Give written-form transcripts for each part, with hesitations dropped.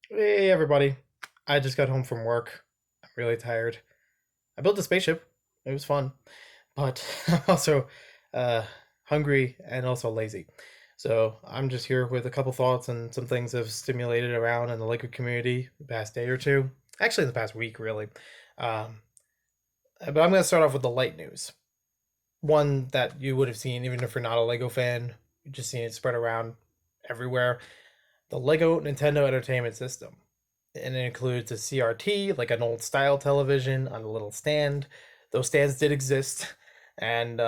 Hey everybody. I just got home from work. I'm really tired. I built a spaceship. It was fun. But I'm also uh, hungry and also lazy. So I'm just here with a couple thoughts and some things I've stimulated around in the Lego community the past day or two. Actually, in the past week, really. Um, but I'm going to start off with the light news. One that you would have seen even if you're not a Lego fan. You've just seen it spread around everywhere. The Lego Nintendo Entertainment System, and it includes a CRT, like an old style television on a little stand. Those stands did exist, and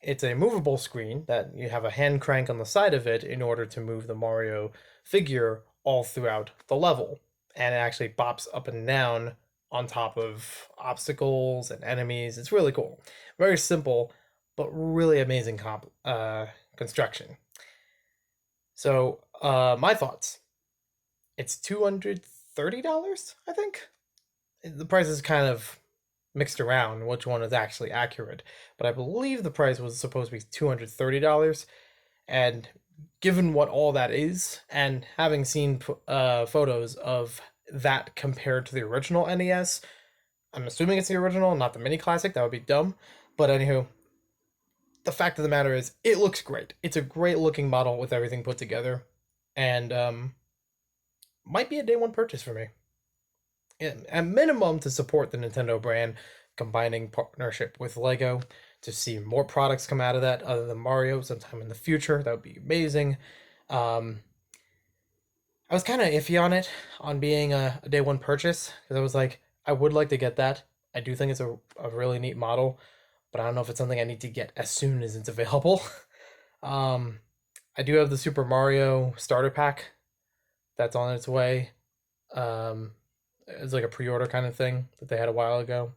it's a movable screen that you have a hand crank on the side of it in order to move the Mario figure all throughout the level, and it actually bops up and down on top of obstacles and enemies. It's really cool, very simple, but really amazing construction. So, my thoughts. It's $230, I think. The price is kind of mixed around which one is actually accurate, but I believe the price was supposed to be $230. And given what all that is, and having seen photos of that compared to the original NES, I'm assuming it's the original, not the mini classic. That would be dumb. But anywho, the fact of the matter is, it looks great. It's a great looking model with everything put together, and might be a day one purchase for me. At minimum, to support the Nintendo brand, combining partnership with Lego to see more products come out of that other than Mario sometime in the future. That would be amazing. Um, I was kind of iffy on it, on being a day one purchase, because I was like, I would like to get that. I do think it's a really neat model, but I don't know if it's something I need to get as soon as it's available. um, I do have the Super Mario starter pack that's on its way. Um, it's like a pre-order kind of thing that they had a while ago.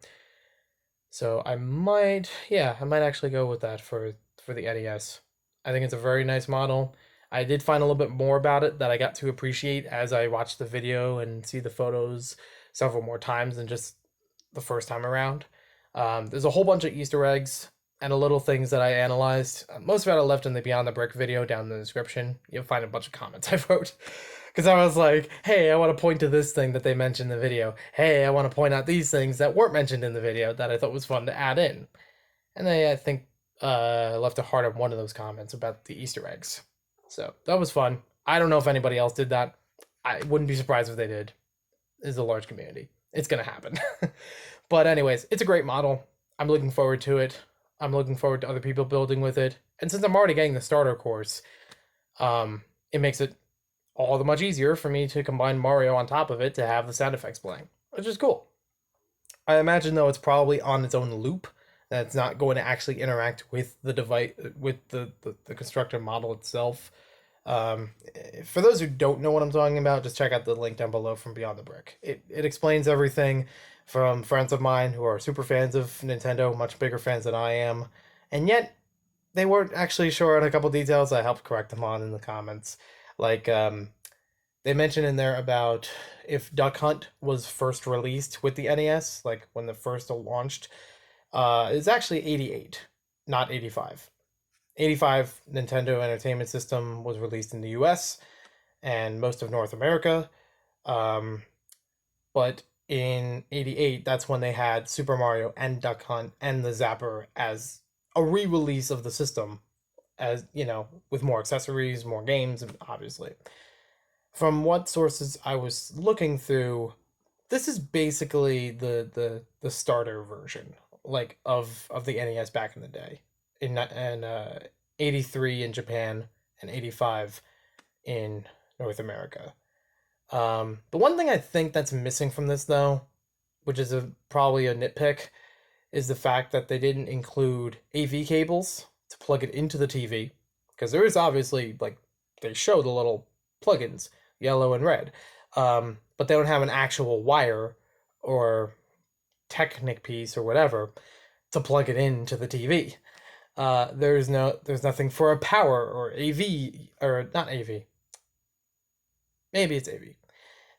So I might actually go with that for the NES. I think it's a very nice model. I did find a little bit more about it that I got to appreciate as I watched the video and see the photos several more times than just the first time around. There's a whole bunch of Easter eggs and a little things that I analyzed. Most of it I left in the Beyond the Brick video down in the description. You'll find a bunch of comments I wrote. Because I was like, hey, I want to point to this thing that they mentioned in the video. Hey, I want to point out these things that weren't mentioned in the video that I thought was fun to add in. And they, I think, left a heart on one of those comments about the Easter eggs. So that was fun. I don't know if anybody else did that. I wouldn't be surprised if they did. It's a large community. It's going to happen. But, anyways, it's a great model. I'm looking forward to it. I'm looking forward to other people building with it. And since I'm already getting the starter course, it makes it all the much easier for me to combine Mario on top of it to have the sound effects playing, which is cool. I imagine though it's probably on its own loop, that it's not going to actually interact with the device with the constructor model itself. Um, for those who don't know what I'm talking about, just check out the link down below from Beyond the Brick. It explains everything from friends of mine who are super fans of Nintendo, much bigger fans than I am, and yet they weren't actually sure on a couple details. I helped correct them on in the comments. Like they mentioned in there about if Duck Hunt was first released with the NES, like when the first launched, it's actually 88, not 85. 85 Nintendo Entertainment System was released in the US and most of North America. Um, but in 88, that's when they had Super Mario and Duck Hunt and the Zapper as a re release of the system, as you know, with more accessories, more games, obviously. From what sources I was looking through, this is basically the starter version, like of the NES back in the day, in 83 in Japan and 85 in North America. The one thing I think that's missing from this though, which is probably a nitpick, is the fact that they didn't include AV cables to plug it into the TV, because there is obviously like they show the little plugins, yellow and red, but they don't have an actual wire or Technic piece or whatever to plug it into the TV. There's nothing for a power or AV or not AV. Maybe it's AV.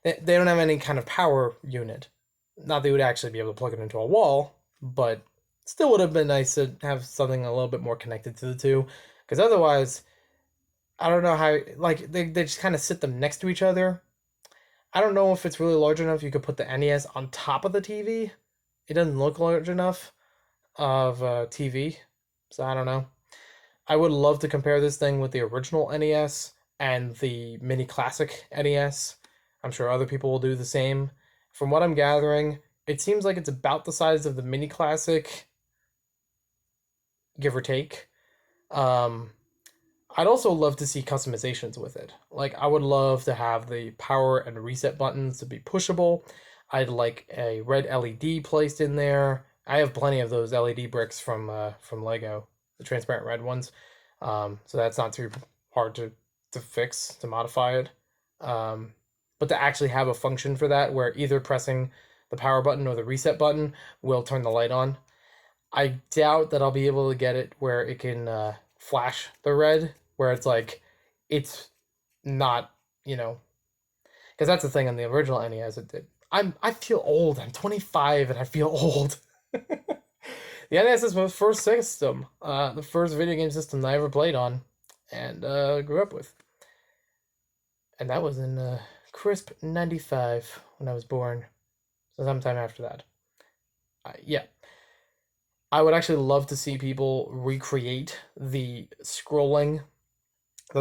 They don't have any kind of power unit. Not that you would actually be able to plug it into a wall, but still would have been nice to have something a little bit more connected to the two. Because otherwise, I don't know how, like, they just kind of sit them next to each other. I don't know if it's really large enough you could put the NES on top of the TV. It doesn't look large enough of a TV, so I don't know. I would love to compare this thing with the original NES and the mini classic NES. I'm sure other people will do the same. From what I'm gathering, it seems like it's about the size of the mini classic, give or take. Um, I'd also love to see customizations with it. Like, I would love to have the power and reset buttons to be pushable. I'd like a red LED placed in there. I have plenty of those LED bricks from Lego, the transparent red ones. So that's not too hard to fix, to modify it. Um, but to actually have a function for that where either pressing the power button or the reset button will turn the light on. I doubt that I'll be able to get it where it can flash the red, where it's like, it's not, you know, because that's the thing on the original NES. It did. I feel old. I'm 25 and I feel old. The NES is my first system, the first video game system that I ever played on, and grew up with, and that was in crisp '95 when I was born. So sometime after that, yeah. I would actually love to see people recreate the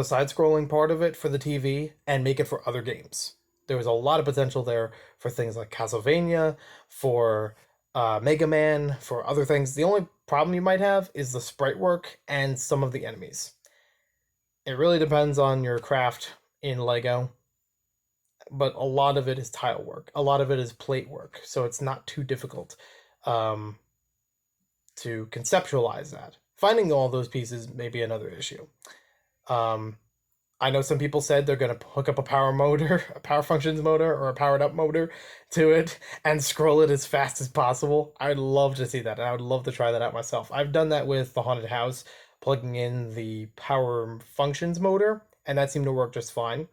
side scrolling part of it for the TV and make it for other games. There was a lot of potential there for things like Castlevania, for Mega Man, for other things. The only problem you might have is the sprite work and some of the enemies. It really depends on your craft in Lego, but a lot of it is tile work. A lot of it is plate work, so it's not too difficult um, to conceptualize that. Finding all those pieces may be another issue. Um, I know some people said they're going to hook up a power motor, a power functions motor, or a powered up motor to it and scroll it as fast as possible. I'd love to see that. And I would love to try that out myself. I've done that with the haunted house, plugging in the power functions motor, and that seemed to work just fine.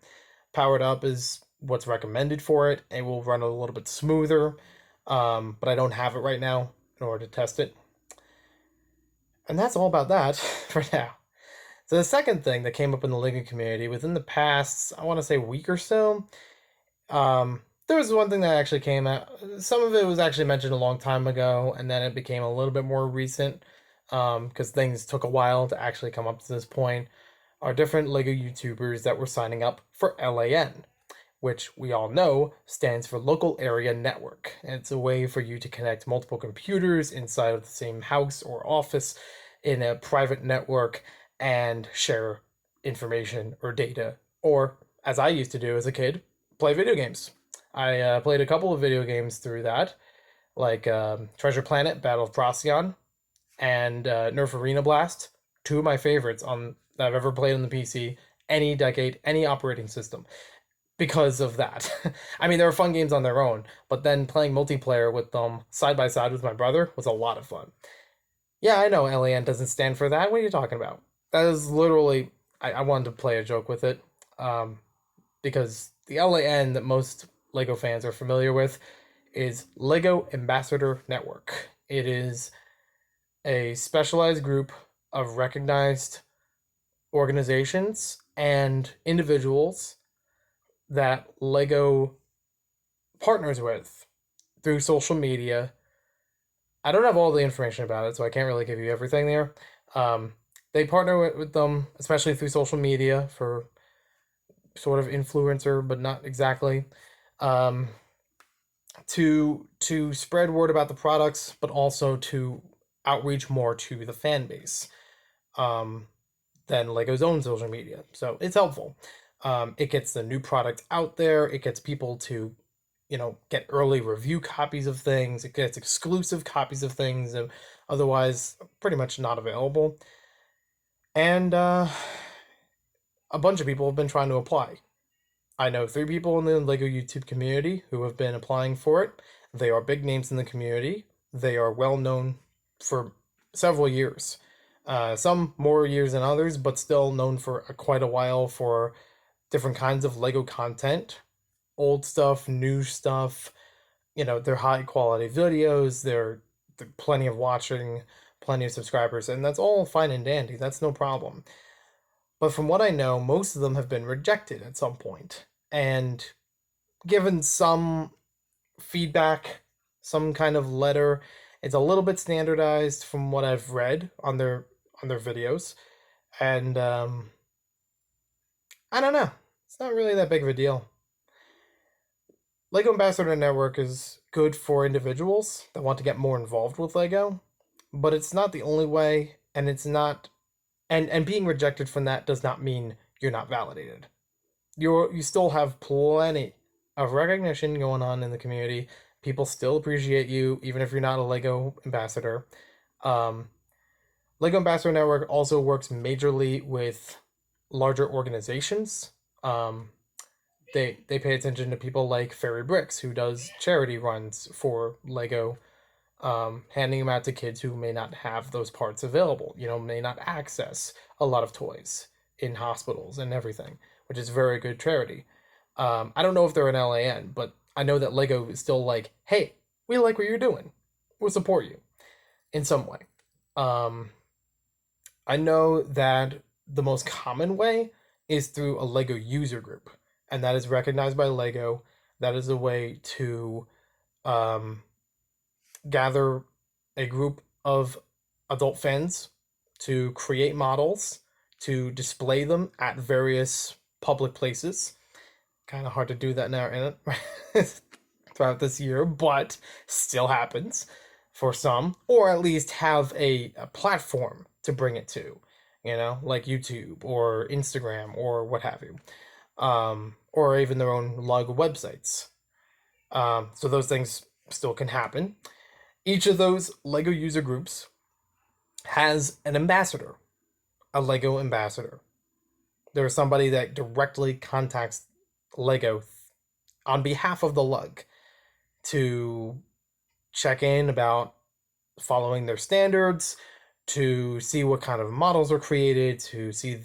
Powered up is what's recommended for it. It will run a little bit smoother, but I don't have it right now in order to test it. And that's all about that for now. So the second thing that came up in the LEGO community within the past, I want to say week or so, there was one thing that actually came out. Some of it was actually mentioned a long time ago, and then it became a little bit more recent because things took a while to actually come up to this point. Are different LEGO YouTubers that were signing up for LAN, which we all know stands for Local Area Network. And it's a way for you to connect multiple computers inside of the same house or office in a private network and share information or data, or as I used to do as a kid, play video games. I played a couple of video games through that, like Treasure Planet, Battle of Procyon, and Nerf Arena Blast. Two of my favorites on that I've ever played on the PC, any decade, any operating system, because of that. I mean, they were fun games on their own, but then playing multiplayer with them side by side with my brother was a lot of fun. Yeah, I know LAN doesn't stand for that. What are you talking about? That is literally, I wanted to play a joke with it, um, because the LAN that most LEGO fans are familiar with is LEGO Ambassador Network. It is a specialized group of recognized organizations and individuals that LEGO partners with through social media. I don't have all the information about it, so I can't really give you everything there. Um, they partner with them, especially through social media for sort of influencer, but not exactly, um, to spread word about the products, but also to outreach more to the fan base um, than Lego's own social media. So it's helpful. It gets the new product out there. It gets people to, get early review copies of things. It gets exclusive copies of things, and otherwise pretty much not available. And a bunch of people have been trying to apply. I know three people in the LEGO YouTube community who have been applying for it. They are big names in the community. They are well known for several years. Some more years than others, but still known for quite a while for different kinds of LEGO content, old stuff, new stuff. They're high quality videos. They're plenty of watching, plenty of subscribers, and that's all fine and dandy. That's no problem. But from what I know, most of them have been rejected at some point. And given some feedback, some kind of letter. It's a little bit standardized from what I've read on their videos, and I don't know. It's not really that big of a deal. Lego Ambassador Network is good for individuals that want to get more involved with Lego, but it's not the only way, and it's not and being rejected from that does not mean you're not validated. You still have plenty of recognition going on in the community. People still appreciate you, even if you're not a Lego ambassador. Um, Lego Ambassador Network also works majorly with larger organizations. Um, they pay attention to people like Fairy Bricks, who does charity runs for Lego, handing them out to kids who may not have those parts available, may not access a lot of toys in hospitals and everything, which is very good charity. I don't know if they're an LAN, but I know that Lego is still like, hey, we like what you're doing. We'll support you in some way. Um, I know that the most common way is through a Lego user group, and that is recognized by Lego. That is a way to um, gather a group of adult fans to create models, to display them at various public places. Kind of hard to do that now in it throughout this year, but still happens for some, or at least have a platform to bring it to, like YouTube or Instagram or what have you, or even their own log websites. So those things still can happen. Each of those Lego user groups has an ambassador, a Lego ambassador. There's somebody that directly contacts Lego on behalf of the lug to check in about following their standards, to see what kind of models are created, to see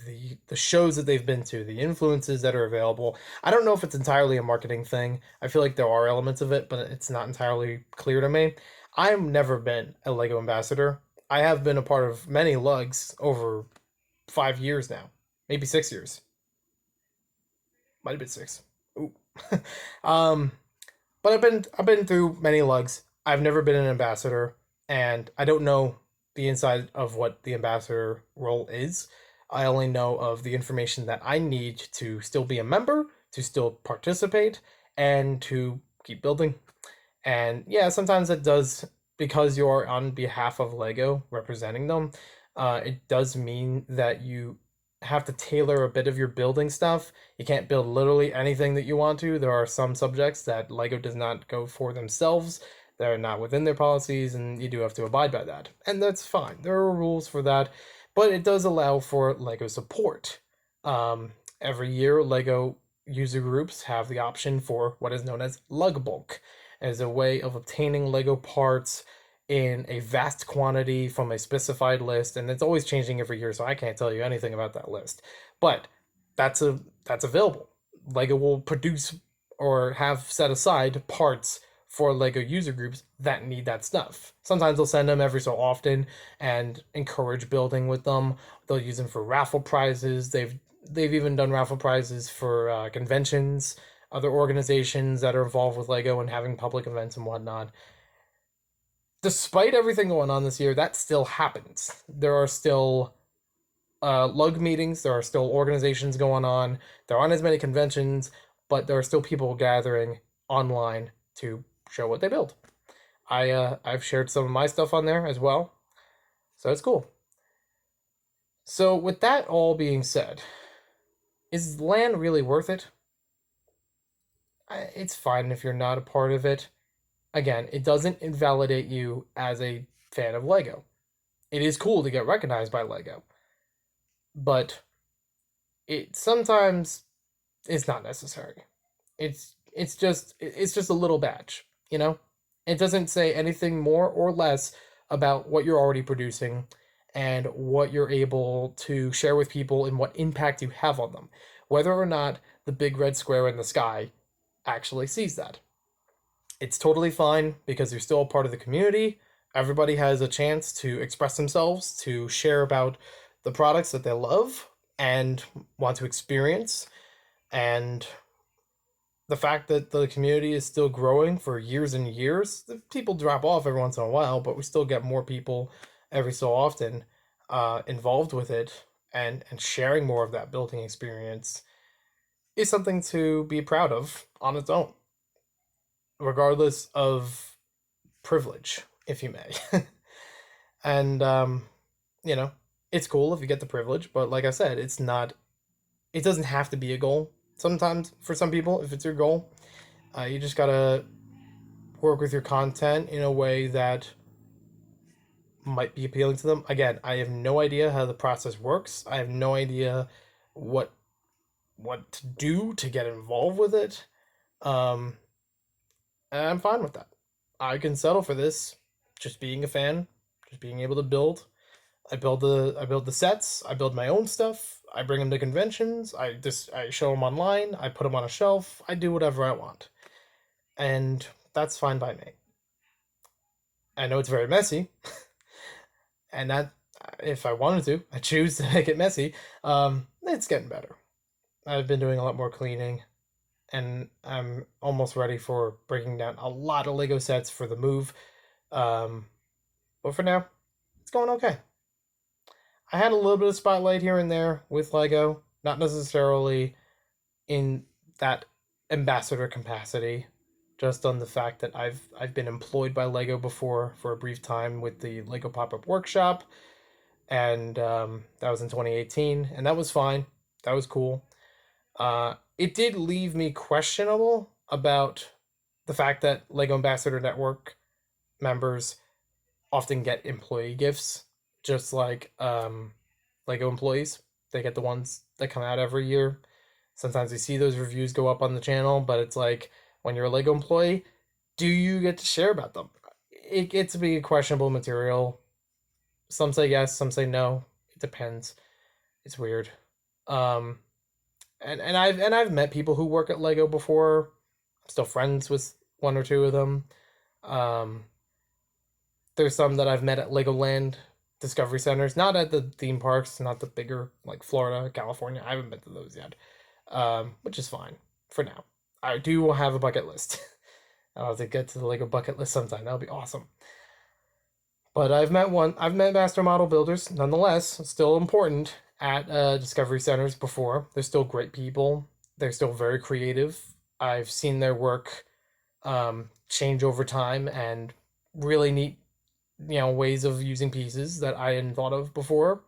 the shows that they've been to, the influences that are available. I don't know if it's entirely a marketing thing. I feel like there are elements of it, but it's not entirely clear to me. I've never been a Lego ambassador. I have been a part of many lugs over 5 years now, maybe 6 years. Might have been six. Ooh. um, but I've been through many lugs. I've never been an ambassador, and I don't know the inside of what the ambassador role is. I only know of the information that I need to still be a member, to still participate, and to keep building. And yeah, sometimes it does, because you're on behalf of Lego representing them, it does mean that you have to tailor a bit of your building stuff. You can't build literally anything that you want to. There are some subjects that Lego does not go for themselves. They're not within their policies, and you do have to abide by that. And that's fine. There are rules for that, but it does allow for Lego support. Every year, Lego user groups have the option for what is known as lug bulk, as a way of obtaining Lego parts in a vast quantity from a specified list, and it's always changing every year, so I can't tell you anything about that list. But that's available. Lego will produce or have set aside parts for Lego user groups that need that stuff. Sometimes they'll send them every so often and encourage building with them. They'll use them for raffle prizes. They've even done raffle prizes for conventions, other organizations that are involved with Lego and having public events and whatnot. Despite everything going on this year, that still happens. There are still lug meetings, there are still organizations going on, there aren't as many conventions, but there are still people gathering online to show what they build. I've shared some of my stuff on there as well, so it's cool. So with that all being said, is LAN really worth it? It's fine if you're not a part of it. Again, it doesn't invalidate you as a fan of Lego. It is cool to get recognized by Lego, but it sometimes it's not necessary. It's just a little badge, you know? It doesn't say anything more or less about what you're already producing and what you're able to share with people and what impact you have on them, whether or not the big red square in the sky actually sees that. It's totally fine because you're still a part of the community. Everybody has a chance to express themselves, to share about the products that they love and want to experience. And the fact that the community is still growing for years and years. The people drop off every once in a while, but we still get more people every so often involved with it, and sharing more of that building experience is something to be proud of on its own, regardless of privilege, if you may. And you know, it's cool if you get the privilege, but like I said, it's not. It doesn't have to be a goal. Sometimes, for some people, if it's your goal, you just gotta work with your content in a way that might be appealing to them. Again, I have no idea how the process works. I have no idea what what to do to get involved with it. Um, and I'm fine with that. I can settle for this, just being a fan, just being able to build. I build the sets. I build my own stuff. I bring them to conventions. I show them online. I put them on a shelf. I do whatever I want, and that's fine by me. I know it's very messy, and that if I wanted to, I choose to make it messy. It's getting better. I've been doing a lot more cleaning, and I'm almost ready for breaking down a lot of Lego sets for the move. Um, but for now, it's going okay. I had a little bit of spotlight here and there with Lego, not necessarily in that ambassador capacity, just on the fact that I've been employed by Lego before for a brief time with the Lego Pop Up Workshop, and that was in 2018, and that was fine. That was cool. It did leave me questionable about the fact that Lego Ambassador Network members often get employee gifts, just like Lego employees. They get the ones that come out every year. Sometimes we see those reviews go up on the channel, but it's like when you're a Lego employee, do you get to share about them? It gets to be questionable material. Some say yes, some say no. It depends. It's weird. Um, and I've met people who work at Lego before. I'm still friends with one or two of them. Um, there's some that I've met at Legoland Discovery Centers, not at the theme parks, not the bigger like Florida, California. I haven't been to those yet, which is fine for now. I do have a bucket list. I'll have to get to the Lego bucket list sometime. That'll be awesome. But I've met master model builders, nonetheless, still important at Discovery Centers before. They're still great people. They're still very creative. I've seen their work change over time, and really neat, ways of using pieces that I hadn't thought of before.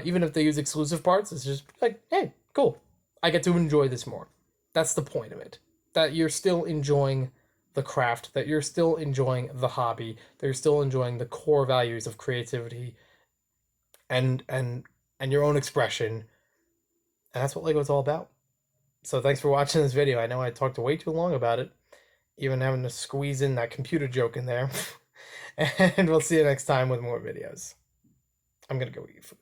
Even if they use exclusive parts, it's just like, hey, cool. I get to enjoy this more. That's the point of it. That you're still enjoying the craft, that you're still enjoying the hobby, that you're still enjoying the core values of creativity and your own expression. And that's what Lego's all about. So thanks for watching this video. I know I talked way too long about it, even having to squeeze in that computer joke in there. And we'll see you next time with more videos. I'm gonna go eat food.